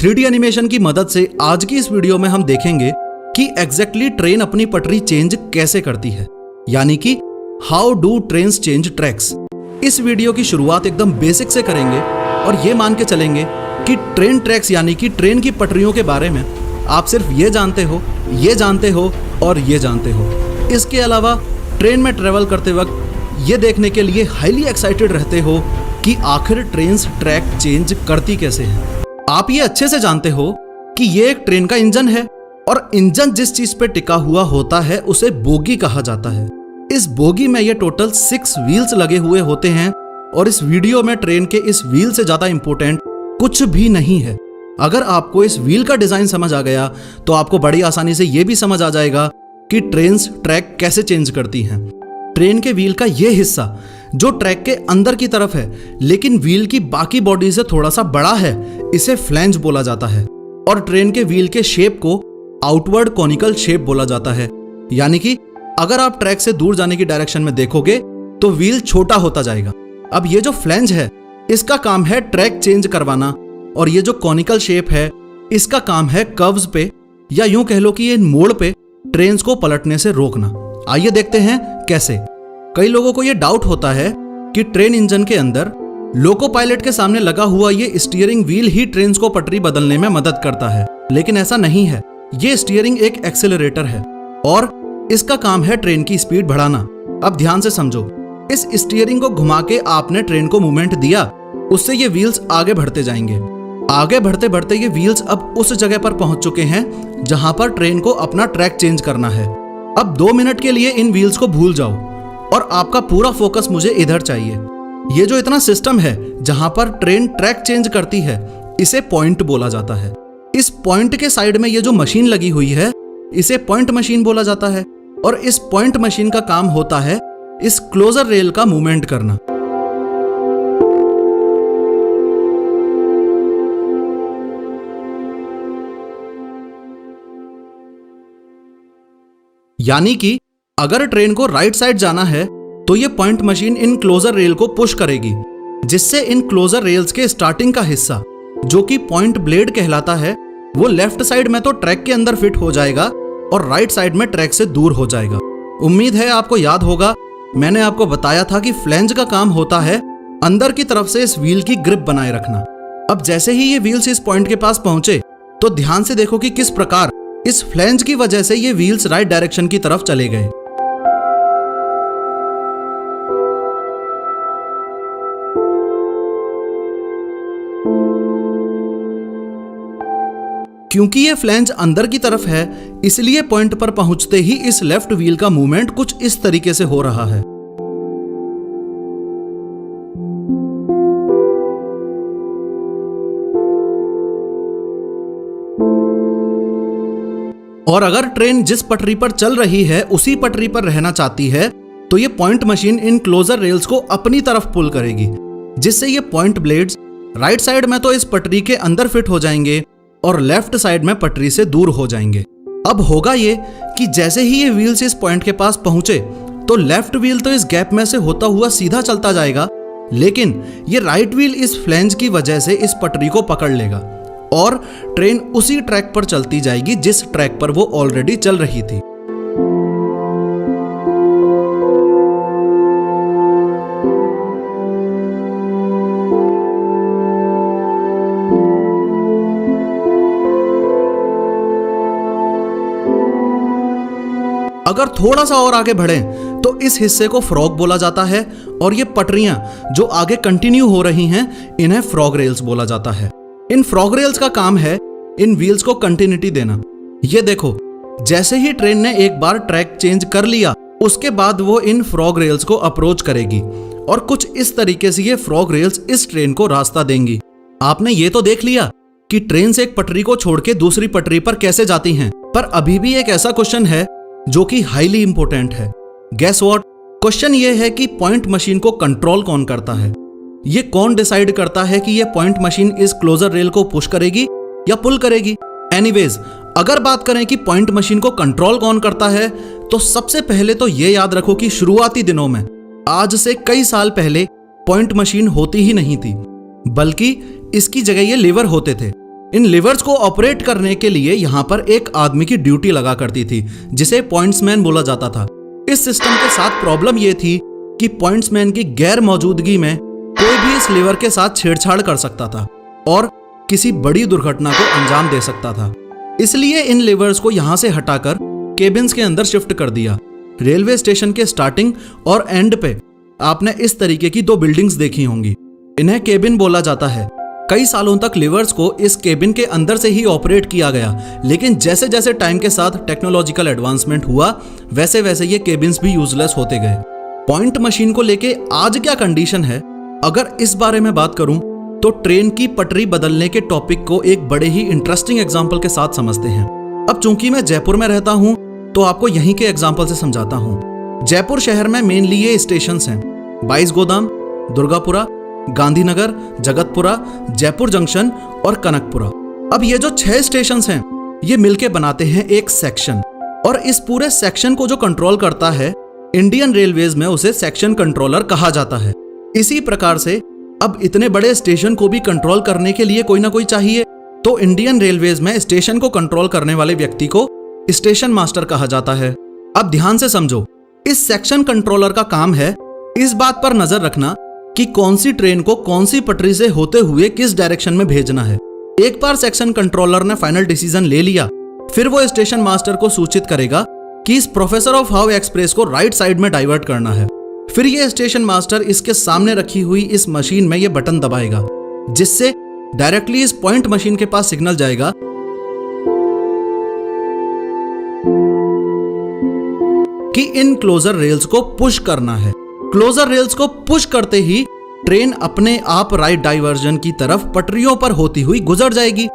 3D animation की मदद से आज की इस वीडियो में हम देखेंगे कि एग्जैक्टली ट्रेन अपनी पटरी चेंज कैसे करती है, यानी कि how do trains change tracks. इस वीडियो की शुरुआत एकदम बेसिक से करेंगे और ये मान के चलेंगे कि ट्रेन ट्रैक्स यानी कि ट्रेन की पटरियों के बारे में आप सिर्फ ये जानते हो, ये जानते हो और ये जानते हो। इसके अलावा ट्रेन में ट्रेवल करते वक्त ये देखने के लिए हाईली एक्साइटेड रहते हो कि आखिर ट्रेन्स ट्रैक चेंज करती कैसे हैं। आप ये अच्छे से जानते हो कि ये एक ट्रेन का इंजन है और इंजन जिस चीज पे टिका हुआ होता है उसे बोगी कहा जाता है। इस बोगी में ये टोटल 6 व्हील्स लगे हुए होते हैं और इस वीडियो में ट्रेन के इस व्हील से ज्यादा इंपॉर्टेंट कुछ भी नहीं है। अगर आपको इस व्हील का डिजाइन समझ आ गया तो आपको बड़ी आसानी से ये भी समझ आ जाएगा कि ट्रेन्स ट्रैक कैसे चेंज करती हैं। ट्रेन के व्हील का ये हिस्सा जो ट्रैक के अंदर की तरफ है लेकिन व्हील की बाकी बॉडी से थोड़ा सा बड़ा है, इसे फ्लैंज बोला जाता है। और ट्रेन के व्हील के शेप को आउटवर्ड कॉनिकल शेप बोला जाता है, यानी कि अगर आप ट्रैक से दूर जाने की डायरेक्शन में देखोगे तो व्हील छोटा होता जाएगा। अब ये जो फ्लैंज है इसका काम है ट्रैक चेंज करवाना और ये जो कॉनिकल शेप है इसका काम है कर्व्स पे या यूं कह लो कि ये मोड़ पे ट्रेन्स को पलटने से रोकना। आइए देखते हैं कैसे। कई लोगों को ये डाउट होता है कि ट्रेन इंजन के अंदर लोको पायलट के सामने लगा हुआ ये स्टीयरिंग व्हील ही ट्रेन्स को पटरी बदलने में मदद करता है, लेकिन ऐसा नहीं है। ये स्टीयरिंग एक एक्सेलरेटर है और इसका काम है ट्रेन की स्पीड बढ़ाना। अब ध्यान से समझो, इस स्टीयरिंग को घुमा के आपने ट्रेन को मूवमेंट दिया, उससे ये व्हील्स आगे बढ़ते जाएंगे। आगे बढ़ते बढ़ते ये व्हील्स अब उस जगह पर पहुंच चुके हैं जहां पर ट्रेन को अपना ट्रैक चेंज करना है। अब 2 मिनट के लिए इन व्हील्स को भूल जाओ और आपका पूरा फोकस मुझे इधर चाहिए। ये जो इतना सिस्टम है जहां पर ट्रेन ट्रैक चेंज करती है इसे पॉइंट बोला जाता है। इस पॉइंट के साइड में ये जो मशीन लगी हुई है इसे पॉइंट मशीन बोला जाता है और इस पॉइंट मशीन का काम होता है इस क्लोजर रेल का मूवमेंट करना। यानी कि अगर ट्रेन को राइट साइड जाना है तो ये पॉइंट मशीन इन क्लोजर रेल को पुश करेगी, जिससे इन क्लोजर रेल्स के स्टार्टिंग का हिस्सा जो कि पॉइंट ब्लेड कहलाता है वो लेफ्ट साइड में तो ट्रैक के अंदर फिट हो जाएगा और राइट साइड में ट्रैक से दूर हो जाएगा। उम्मीद है आपको याद होगा, मैंने आपको बताया था कि फ्लैंज का काम होता है अंदर की तरफ से इस व्हील की ग्रिप बनाए रखना। अब जैसे ही ये व्हील्स इस पॉइंट के पास पहुंचे तो ध्यान से देखो कि किस प्रकार इस फ्लैंज की वजह से ये व्हील्स राइट डायरेक्शन की तरफ चले गए। क्योंकि ये फ्लैंज अंदर की तरफ है इसलिए पॉइंट पर पहुंचते ही इस लेफ्ट व्हील का मूवमेंट कुछ इस तरीके से हो रहा है। और अगर ट्रेन जिस पटरी पर चल रही है उसी पटरी पर रहना चाहती है तो ये पॉइंट मशीन इन क्लोजर रेल्स को अपनी तरफ पुल करेगी, जिससे ये पॉइंट ब्लेड्स राइट साइड में तो इस पटरी के अंदर फिट हो जाएंगे और लेफ्ट साइड में पटरी से दूर हो जाएंगे। अब होगा ये कि जैसे ही ये व्हील्स इस पॉइंट के पास पहुंचे तो लेफ्ट व्हील तो इस गैप में से होता हुआ सीधा चलता जाएगा, लेकिन ये राइट व्हील इस फ्लैंज की वजह से इस पटरी को पकड़ लेगा और ट्रेन उसी ट्रैक पर चलती जाएगी जिस ट्रैक पर वो ऑलरेडी चल रही थी। अगर थोड़ा सा और आगे बढ़ें तो इस हिस्से को फ्रॉग बोला जाता है और ये पटरियां जो आगे कंटिन्यू हो रही हैं इन्हें फ्रॉग रेल्स बोला जाता है। इन फ्रॉग रेल्स का काम है इन व्हील्स को कंटिन्यूटी देना। ये देखो, जैसे ही ट्रेन ने एक बार ट्रैक चेंज कर लिया उसके बाद वो इन फ्रॉग रेल्स को अप्रोच करेगी और कुछ इस तरीके से ये फ्रॉग रेल्स इस ट्रेन को रास्ता देंगी। आपने ये तो देख लिया कि ट्रेन से एक पटरी को छोड़ के दूसरी पटरी पर कैसे जाती हैं, पर अभी भी एक ऐसा क्वेश्चन है जो कि हाईली इंपॉर्टेंट है। Guess what? क्वेश्चन ये है कि पॉइंट मशीन को कंट्रोल कौन करता है? ये कौन डिसाइड करता है कि ये पॉइंट मशीन इस क्लोजर रेल को पुश करेगी या पुल करेगी? एनीवेज, अगर बात करें कि पॉइंट मशीन को कंट्रोल कौन करता है तो सबसे पहले तो ये याद रखो कि शुरुआती दिनों में, आज से कई साल पहले, पॉइंट मशीन होती ही नहीं थी, बल्कि इसकी जगह ये लीवर होते थे। इन लिवर्स को ऑपरेट करने के लिए यहाँ पर एक आदमी की ड्यूटी लगा करती थी, जिसे पॉइंट्समैन बोला जाता था। इस सिस्टम के साथ प्रॉब्लम यह थी कि पॉइंट्समैन की गैर मौजूदगी में कोई भी इस लीवर के साथ छेड़छाड़ कर सकता था और किसी बड़ी दुर्घटना को अंजाम दे सकता था। इसलिए इन लीवर्स को यहां से हटाकर केबिन्स के अंदर शिफ्ट कर दिया। रेलवे स्टेशन के स्टार्टिंग और एंड पे आपने इस तरीके की 2 बिल्डिंग्स देखी होंगी। इन्हें केबिन बोला जाता है। कई सालों तक लिवर्स को इस केबिन के अंदर से ही ऑपरेट किया गया, लेकिन जैसे जैसे टाइम के साथ टेक्नोलॉजिकल एडवांसमेंट हुआ, वैसे वैसे ये केबिन्स भी यूजलेस होते गए। पॉइंट मशीन को लेके आज क्या कंडीशन है, अगर इस बारे में बात करूं तो ट्रेन की पटरी बदलने के टॉपिक को एक बड़े ही इंटरेस्टिंग एग्जाम्पल के साथ समझते हैं। अब चूंकि मैं जयपुर में रहता हूं तो आपको यहीं के एग्जाम्पल से समझाता हूं। जयपुर शहर में मेनली ये स्टेशंस हैं: 22 गोदाम, दुर्गापुरा, गांधीनगर, जगतपुरा, जयपुर जंक्शन और कनकपुरा। अब ये जो 6 स्टेशंस हैं, ये मिलके बनाते हैं एक सेक्शन, और इस पूरे सेक्शन को जो कंट्रोल करता है, इंडियन रेलवेज में उसे सेक्शन कंट्रोलर कहा जाता है। इसी प्रकार से अब इतने बड़े स्टेशन को भी कंट्रोल करने के लिए कोई ना कोई चाहिए, तो इंडियन रेलवेज में स्टेशन को कंट्रोल करने वाले व्यक्ति को स्टेशन मास्टर कहा जाता है। अब ध्यान से समझो, इस सेक्शन कंट्रोलर का काम है इस बात पर नजर रखना कि कौन सी ट्रेन को कौन सी पटरी से होते हुए किस डायरेक्शन में भेजना है। एक बार सेक्शन कंट्रोलर ने फाइनल डिसीजन ले लिया, फिर वो स्टेशन मास्टर को सूचित करेगा कि इस प्रोफेसर ऑफ हाउ एक्सप्रेस को राइट साइड में डाइवर्ट करना है। फिर ये स्टेशन मास्टर इसके सामने रखी हुई इस मशीन में ये बटन दबाएगा, जिससे डायरेक्टली इस पॉइंट मशीन के पास सिग्नल जाएगा कि इन क्लोजर रेल्स को पुश करना है। क्लोजर रेल्स को पुश करते ही ट्रेन अपने आप राइट डाइवर्जन की तरफ पटरियों पर होती हुई गुजर जाएगी।